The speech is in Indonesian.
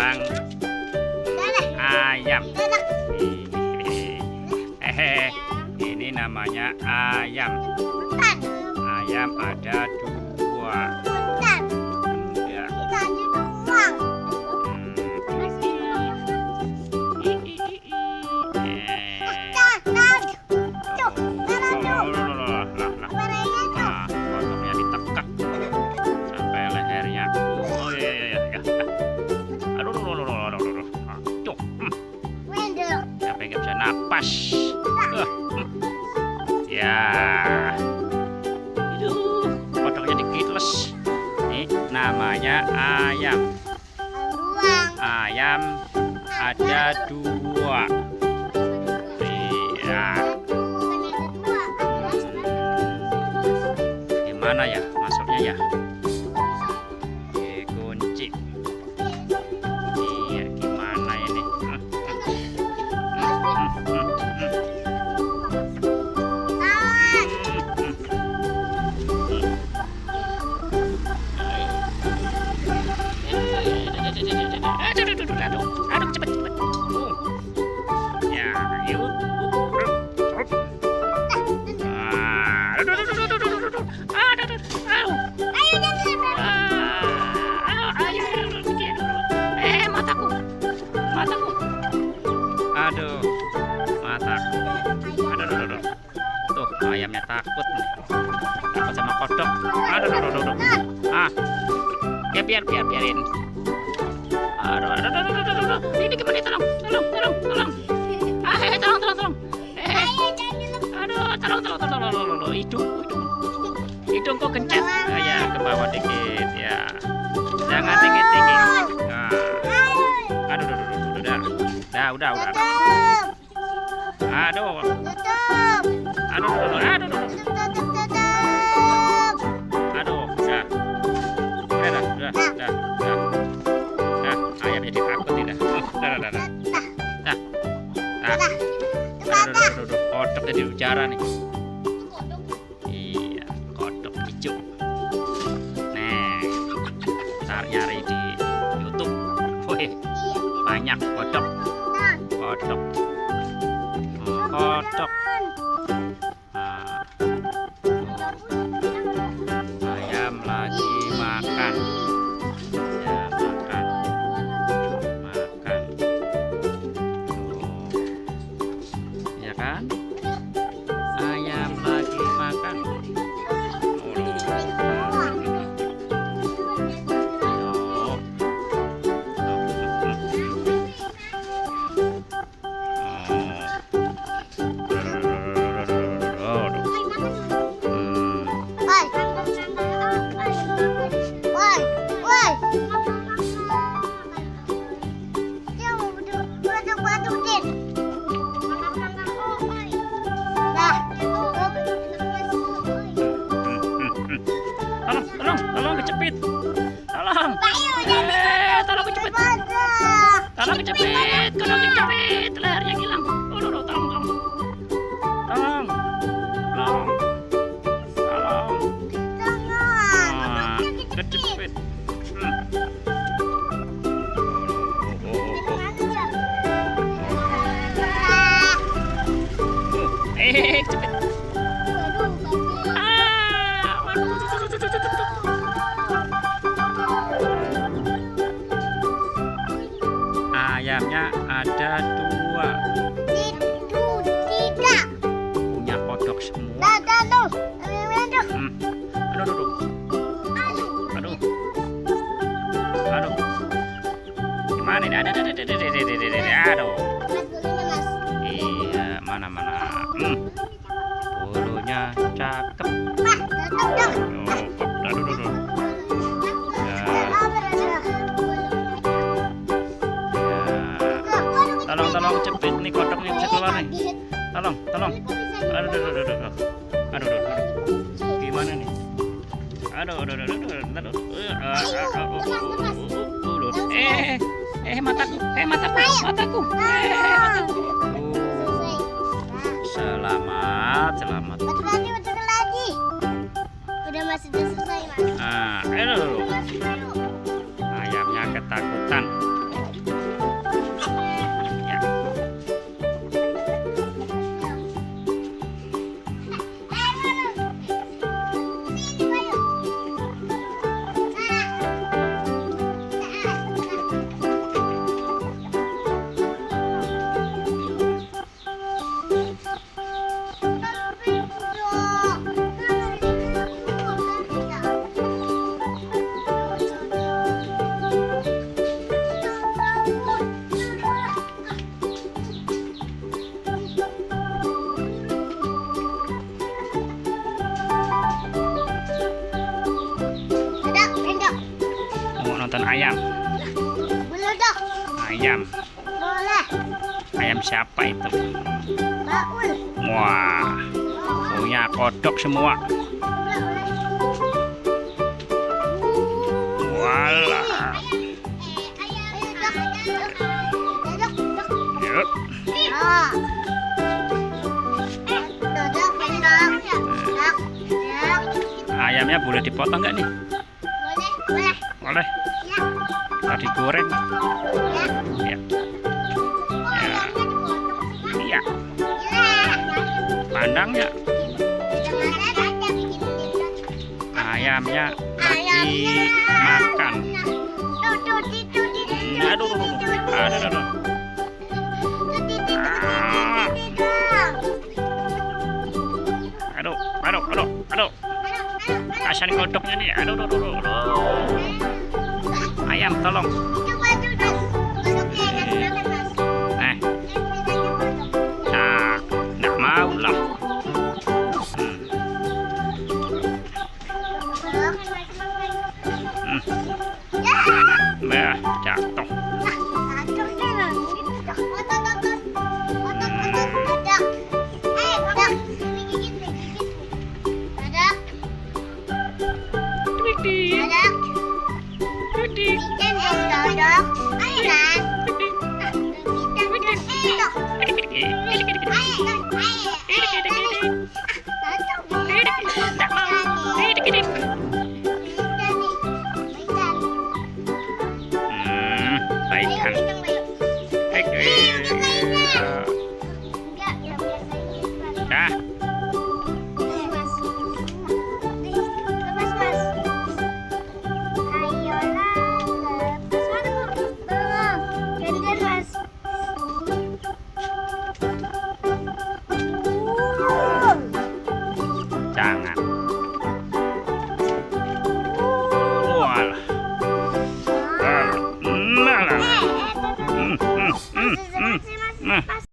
seorang ayam. Ini namanya ayam. Ayam ada dua. Ya. Potongnya ditekak sampai lehernya. Oh iya. Aduh. Cuk. Sampai nggak bisa napas. Ya. Potongnya dikitles. Ini namanya ayam. Ayam ada dua. Iya. Gimana ya masuknya ya? Kunci. Iya, gimana ini? Aduh, cepet. Ya, yuk. Aduh, mataku. Aduh. Tuh, ayamnya takut nih. Takut sama kodok. Aduh. Ya biarin. Aduh. Ini gimana? Tolong. Tolong. Aduh, tolong. Hidung kok kencet. Ya, ke bawah dikit ya. Jangan tinggi. Udah. Aduh. Udah. Ayam jadi takut tidak. Aduh. Kodok jadi bicara nih. Iya, kodok hijau. Ntar nyari di YouTube. Wih, banyak kodok. Ayam lagi makan. Ya, makan. Ya kan? Ayam lagi makan. Tolong kecepit. Tolong kecepit. Lehernya hilang. Tolong. Kecepit. Kecepit. Ayamnya ada dua. Tidak. Punya kodok semua. Aduh. Gimana ini? Aduh. Iya, mana. Bulunya cakep. Aduh. Tolong cepet nih, kodoknya bisa keluar nih. Tolong. Aduh. Gimana nih? Aduh. Mataku. Selamat. Betul lagi. Udah selesai, Mas. Ayamnya ketakutan. nonton ayam. Boleh dong. Ayam. Boleh. Ayam siapa itu? Baul. Wah, punya kodok semua. Walah. Yuk. Ayamnya boleh dipotong nggak nih? Boleh. Boleh. Kalau digoreng? Ya. Iya. Pandangnya. Ayamnya lagi makan. Aduh, aduh. Aduh. Kasihan kodoknya nih. Aduh. Ayam, tolong. Nah, nggak mau lah. Nah, jatuh. Baikkan. Dah.